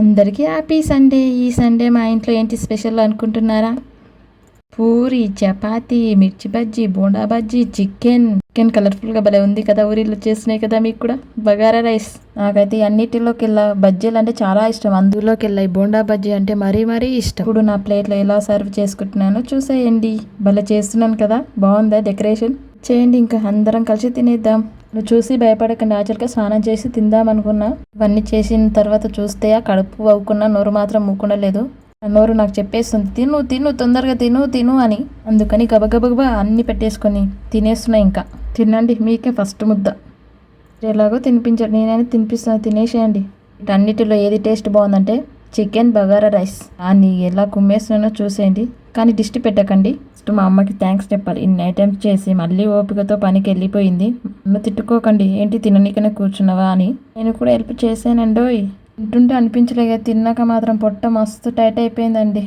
అందరికీ happy Sunday. ఈ Sunday మా ఇంట్లో ఏంటి స్పెషల్ అనుకుంటున్నారా? పూరి, చపాతి, మిర్చి బజ్జీ, బోండా బజ్జీ, చికెన్ కలర్ఫుల్గా భలే ఉంది కదా. ఊరిలో చేస్తున్నాయి కదా మీకు కూడా. బగారా రైస్. నాకైతే అన్నిటిలోకి వెళ్ళా బజ్జీలు అంటే చాలా ఇష్టం. అందులోకి వెళ్ళాయి బోండా బజ్జీ అంటే మరీ ఇష్టం. ఇప్పుడు నా ప్లేట్లో ఎలా సర్వ్ చేసుకుంటున్నానో చూసేయండి. భలే చేస్తున్నాను కదా. బాగుందా డెకరేషన్? చేయండి, ఇంకా అందరం కలిసి తినేద్దాం. నువ్వు చూసి భయపడకండి. యాక్చువల్గా స్నానం చేసి తిందాం అనుకున్నా. ఇవన్నీ చేసిన తర్వాత చూస్తే ఆ కడుపు అవ్వకున్నా నోరు మాత్రం మూకుండా లేదు. ఆ నోరు నాకు చెప్పేస్తుంది తిను తిను తొందరగా తిను అని. అందుకని గబగబా అన్ని పెట్టేసుకొని తినేస్తున్నా. ఇంకా తినండి, మీకే ఫస్ట్ ముద్ద. ఎలాగో తినిపించండి, నేనైనా తినిపిస్తాను, తినేసేయండి. వీటన్నిటిలో ఏది టేస్ట్ బాగుందంటే చికెన్ బగారా రైస్. అని ఎలా కుమ్మేస్తున్నానో చూసేయండి. కానీ దిష్టి పెట్టకండి. ఫస్ట్ మా అమ్మకి థ్యాంక్స్ చెప్పాలి. ఇన్ని ఐటమ్స్ చేసి మళ్ళీ ఓపికతో పనికి వెళ్ళిపోయింది. నన్ను తిట్టుకోకండి, ఏంటి తిననీకనే కూర్చున్నావా అని. నేను కూడా హెల్ప్ చేశానండోయ్. తింటుంటే అనిపించలేక తిన్నాక మాత్రం పొట్ట మస్తు టైట్ అయిపోయిందండి.